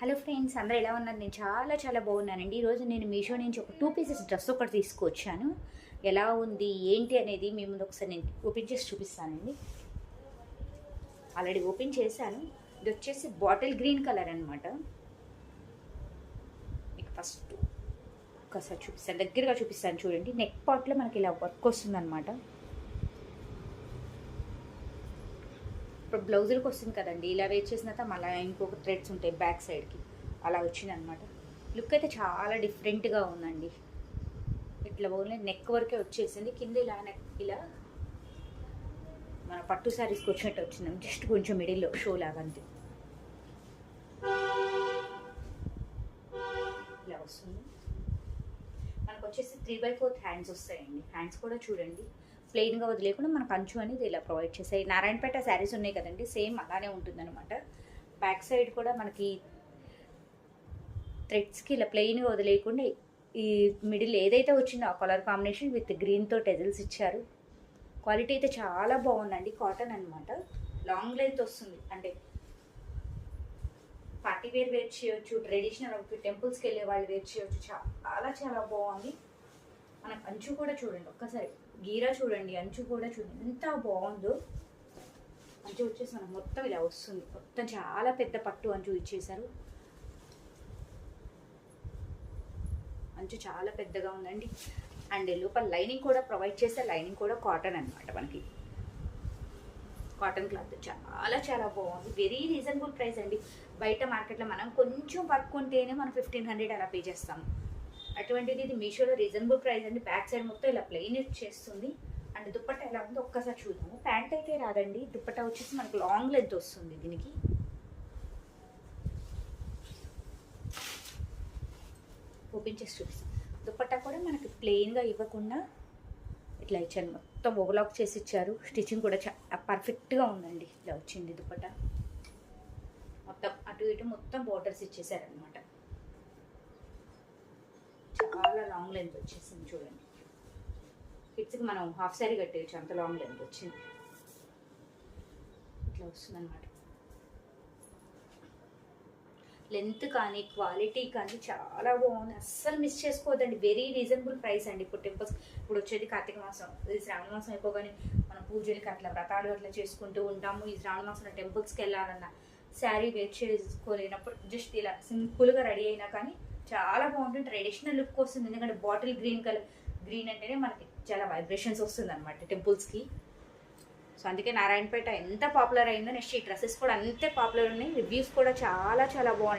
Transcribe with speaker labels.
Speaker 1: Hello friends, అందరూ ఎలా ఉన్నారు? నేను చాలా చాలా బాగున్నానండి. ఈరోజు నేను మీషో నుంచి ఒక 2 పీసెస్ డ్రెస్ ఒకటి తీసుకొచ్చాను. ఎలా ఉంది ఏంటి అనేది మీ ముందు ఒకసారి నేను ఓపెన్ చేసి చూపిస్తానండి. ఆల్రెడీ ఓపెన్ చేశాను. ఇది వచ్చేసి బాటిల్ గ్రీన్ కలర్ అనమాట. మీకు ఫస్ట్ ఒకసారి చూపిస్తాను, దగ్గరగా చూపిస్తాను చూడండి. నెక్ పార్ట్లో మనకి ఇలా వర్క్ వస్తుందన్నమాట. ఇప్పుడు బ్లౌజులకు వస్తుంది కదండి, ఇలా వేర్ చేసిన తర్వాత మళ్ళీ ఇంకొక థ్రెడ్స్ ఉంటాయి బ్యాక్ సైడ్కి, అలా వచ్చిందనమాట. లుక్ అయితే చాలా డిఫరెంట్గా ఉందండి. ఇట్లా ఓన్లీ నెక్ వరకే వచ్చేసింది, కింద ఇలా నెక్ ఇలా మన పట్టు శారీస్కి వచ్చినట్టు వచ్చింది, జస్ట్ కొంచెం మిడిల్లో షో లాగా అంతే. ఇలా వస్తుంది. మనకు వచ్చేసి 3/4 హ్యాండ్స్ వస్తాయండి. హ్యాండ్స్ కూడా చూడండి ప్లెయిన్గా వదిలేకుండా మనకు అంచు అనేది ఇలా ప్రొవైడ్ చేస్తాయి. నారాయణపేట శారీస్ ఉన్నాయి కదండి, సేమ్ అలానే ఉంటుందన్నమాట. బ్యాక్ సైడ్ కూడా మనకి థ్రెడ్స్కి ఇలా ప్లెయిన్గా వదిలేయకుండా ఈ మిడిల్ ఏదైతే వచ్చిందో ఆ కలర్ కాంబినేషన్ విత్ గ్రీన్తో టెజల్స్ ఇచ్చారు. క్వాలిటీ అయితే చాలా బాగుందండి. కాటన్ అనమాట, లాంగ్ లెంత్ వస్తుంది. అంటే పార్టీ వేర్ చేయొచ్చు, ట్రెడిషనల్ టెంపుల్స్కి వెళ్ళే వాళ్ళు వేర్ చేయొచ్చు. చాలా చాలా బాగుంది. మనకు అంచు కూడా చూడండి, ఒక్కసారి గీరా చూడండి, అంచు కూడా చూడండి ఎంత బాగుందో. అంచు వచ్చేసి మనకు మొత్తం ఇలా వస్తుంది. మొత్తం చాలా పెద్ద పట్టు అంచు ఇచ్చేసారు. అంచు చాలా పెద్దగా ఉందండి. అండ్ లోపల లైనింగ్ కూడా ప్రొవైడ్ చేస్తే, లైనింగ్ కూడా కాటన్ అనమాట. మనకి కాటన్ క్లాత్ చాలా చాలా బాగుంది. వెరీ రీజనబుల్ ప్రైస్ అండి. బయట మార్కెట్లో మనం కొంచెం వర్క్ ఉంటేనే మనం 1500 అలా పే చేస్తాము. అటువంటిది ఇది మీషోలో రీజనబుల్ ప్రైస్ అండి. బ్యాక్ సైడ్ మొత్తం ఇలా ప్లెయిన్ చేస్తుంది. అండ్ దుప్పట్టా ఎలా ఉందో ఒక్కసారి చూద్దాము. ప్యాంట్ అయితే రాదండి, దుప్పట్టా వచ్చేసి మనకు లాంగ్ లెంత్ వస్తుంది. దీనికి ఓపెన్ చేసి చూపిస్తాం. దుప్పట్టా కూడా మనకి ప్లెయిన్గా ఇవ్వకుండా ఇట్లా ఇచ్చాను, మొత్తం ఓవర్లాక్ చేసి ఇచ్చారు. స్టిచ్చింగ్ కూడా చాలా పర్ఫెక్ట్గా ఉందండి. ఇలా వచ్చింది దుప్పట్టా, మొత్తం అటు ఇటు మొత్తం బోర్డర్స్ ఇచ్చేసారనమాట. చాలా లాంగ్ లెంత్ వచ్చేసింది చూడండి. కిడ్స్కి మనం హాఫ్ శారీ కట్టేయచ్చు, అంత లాంగ్ లెంత్ వచ్చింది. ఇట్లా వస్తుందన్నమాట. లెంత్ కానీ క్వాలిటీ కానీ చాలా బాగుంది. అస్సలు మిస్ చేసుకోవద్దండి. వెరీ రీజనబుల్ ప్రైస్ అండి. ఇప్పుడు టెంపుల్స్ ఇప్పుడు వచ్చేది కార్తీక మాసం, ఇది శ్రావణ మాసం అయిపోగానే మనం పూజలకి అట్లా వ్రతాలు అట్లా చేసుకుంటూ ఉంటాము. ఈ శ్రావణ మాసంలో టెంపుల్స్కి వెళ్ళాలన్నా శారీ వేర్ చేసుకోలేనప్పుడు జస్ట్ ఇలా సింపుల్గా రెడీ అయినా కానీ చాలా బాగుంటుంది. ట్రెడిషనల్ లుక్ వస్తుంది. ఎందుకంటే బాటిల్ గ్రీన్ కలర్, గ్రీన్ అంటేనే మనకి చాలా వైబ్రేషన్స్ వస్తుంది అనమాట టెంపుల్స్కి. సో అందుకే నారాయణపేట ఎంత పాపులర్ అయిందో, నెక్స్ట్ ఈ డ్రెస్సెస్ కూడా అంతే పాపులర్ ఉన్నాయి. రివ్యూస్ కూడా చాలా చాలా బాగున్నాయి.